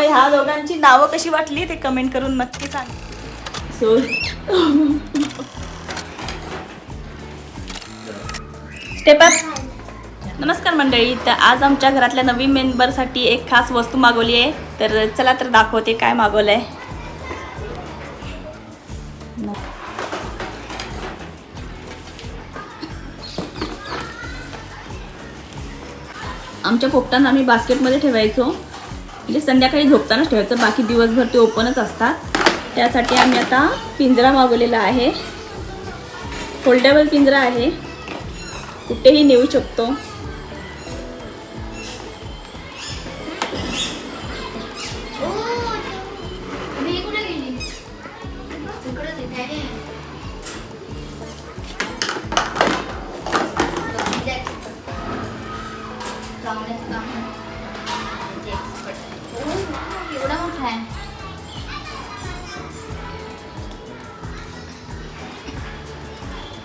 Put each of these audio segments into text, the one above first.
ह्या दोघांची नावं कशी वाटली ते कमेंट करून नक्की सांग. So step up. नमस्कार मंडळी. तर आज आमच्या घरातल्या नवीन मेंबरसाठी एक खास वस्तू मागवली आहे. तर चला तर दाखवते काय मागवलं आहे. आमच्या पोपटांना आम्ही बास्केटमध्ये ठेवायचो, म्हणजे संध्याकाळी झोपतानाच ठेवायचं, बाकी दिवसभर ते ओपनच असतात. त्यासाठी आम्ही आता पिंजरा मागवलेला आहे. फोल्डेबल पिंजरा आहे, कुठेही नेऊ शकतो.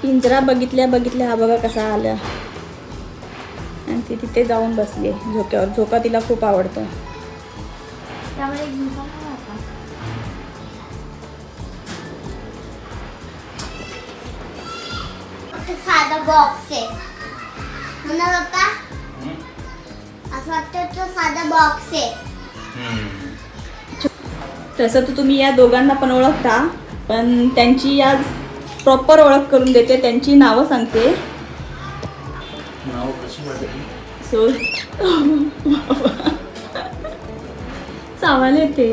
पिंजरा बघितल्या हा बघा कसा आला. आणि ती तिथे जाऊन बसली झोक्यावर. झोका तिला खूप आवडतो. साधा बॉक्स आहे म्हणा बाप्पा. असं वाटतं तो साधा बॉक्स आहे. तसं तर तुम्ही या दोघांना पण ओळखता, पण त्यांची आज प्रॉपर ओळख करून देते. त्यांची नावं सांगते. सो चावायला येते.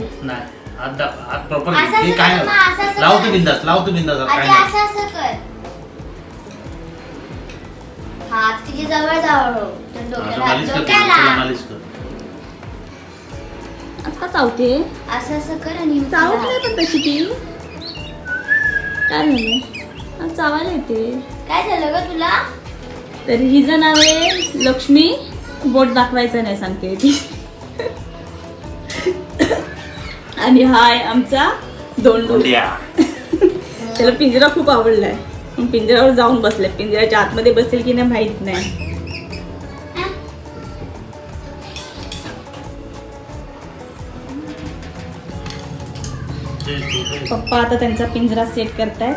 हात तिची जवळ जावं. आता चावते. असं असं कर आणि चावत नाही पण तशी ती. काय झालं? चावायला येते. काय झालं ग तुला? तर हिचं नाव आहे लक्ष्मी. बोट दाखवायचं नाही सांगते ती. आणि हा आहे आमचा धोंडू. त्याला पिंजरा खूप आवडलाय. पिंजऱ्यावर जाऊन बसले. पिंजऱ्याच्या आतमध्ये बसेल की नाही माहित नाही. पप्पा आता त्यांचा पिंजरा सेट करतायत.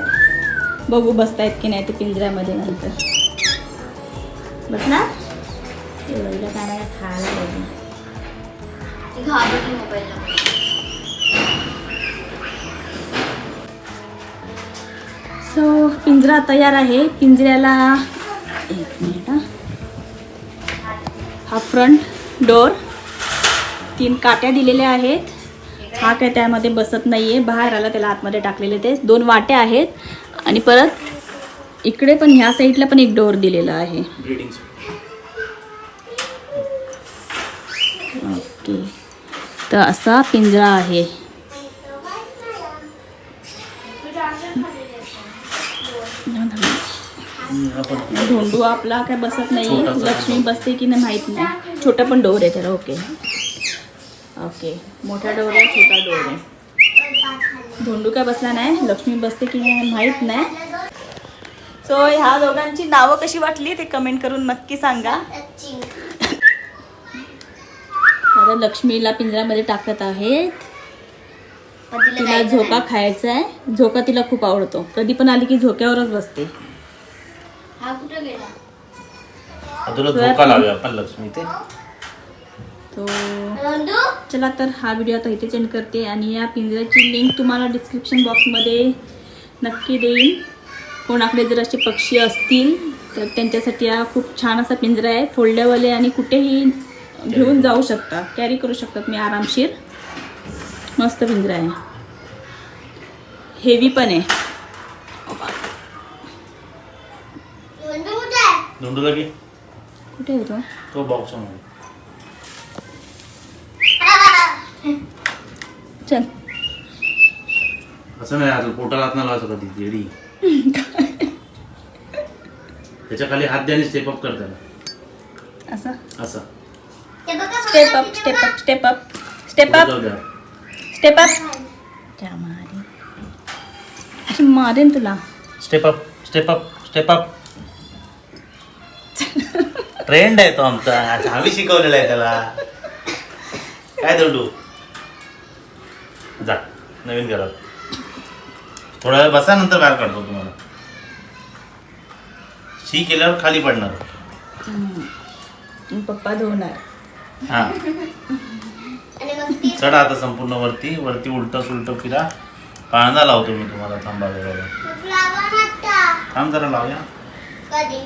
बघू बसतायत की नाही ते पिंजऱ्यामध्ये. नंतर बसणार. एवढं काय खायला पाहिजे. सो पिंजरा तयार आहे. पिंजऱ्याला एक मिनिट. हा फ्रंट डोर 3 काट्या दिलेल्या आहेत. हा काय त्यामध्ये बसत नाहीये. बाहेर आला त्याला आतमध्ये टाकलेले. ते 2 वाट्या आहेत. आणि परत इकडे पण ह्या साईडला पण एक डोर दिलेला आहे. ओके. तर असा पिंजरा आहे. धोंडू आपला काय बसत नाहीये. लक्ष्मी बसते की नाही माहित नाही. छोटा पण डोर आहे त्याला. Okay okay. मोठा डोर आहे, छोटा डोर आहे. धोंडू काय बसला नाही. लक्ष्मी बसते की नाही माहित नाही. सो ह्या दोघांची नावं कशी वाटली ते कमेंट करून नक्की सांगा. आता लक्ष्मीला पिंजऱ्यामध्ये टाकत आहेत. तिला झोका खायचा आहे. झोका तिला खूप आवडतो. कधी पण आली की झोक्यावरच बसते. हा कुठे गेला? तुला झोका लावूया आपण लक्ष्मी ते. तो चला तर हा व्हिडिओ आता इथे एंड करते. आणि या पिंजऱ्याची लिंक तुम्हाला डिस्क्रिप्शन बॉक्समध्ये नक्की देईन. कोणाकडे जर असे पक्षी असतील तर त्यांच्यासाठी हा खूप छान असा पिंजरा आहे. फोल्डेबल आहे आणि कुठेही घेऊन जाऊ शकता. कॅरी करू शकतात मी आरामशीर. मस्त पिंजरा आहे. हेवी पण आहे. धोंडूला की कुठे येतो तो बॉक्स मध्ये. चल. असं नाही. आता पोटाला हात नाही लावायचं कधी. जेडी त्याच्या खाली हात द्या आणि स्टेप अप कर त्याला. असं असं step up step up step up step up step up. अरे मारेन तुला. Step up step up step up. Trend आहे तो आमचा. आम्ही शिकवलेला आहे त्याला. काय धोंडू जा नवीन घरात. थोडा वेळ बसा, नंतर बाहेर काढतो तुम्हाला. शी केल्यावर खाली पडणार. पप्पा धुवणार. हा आणि मग ती चढा आता संपूर्ण वरती वरती उलट सुलट फिरा. पाळणा लावतो मी तुम्हाला. थांबा जरा. फ्लावर आता थांब जरा लावूया. कधी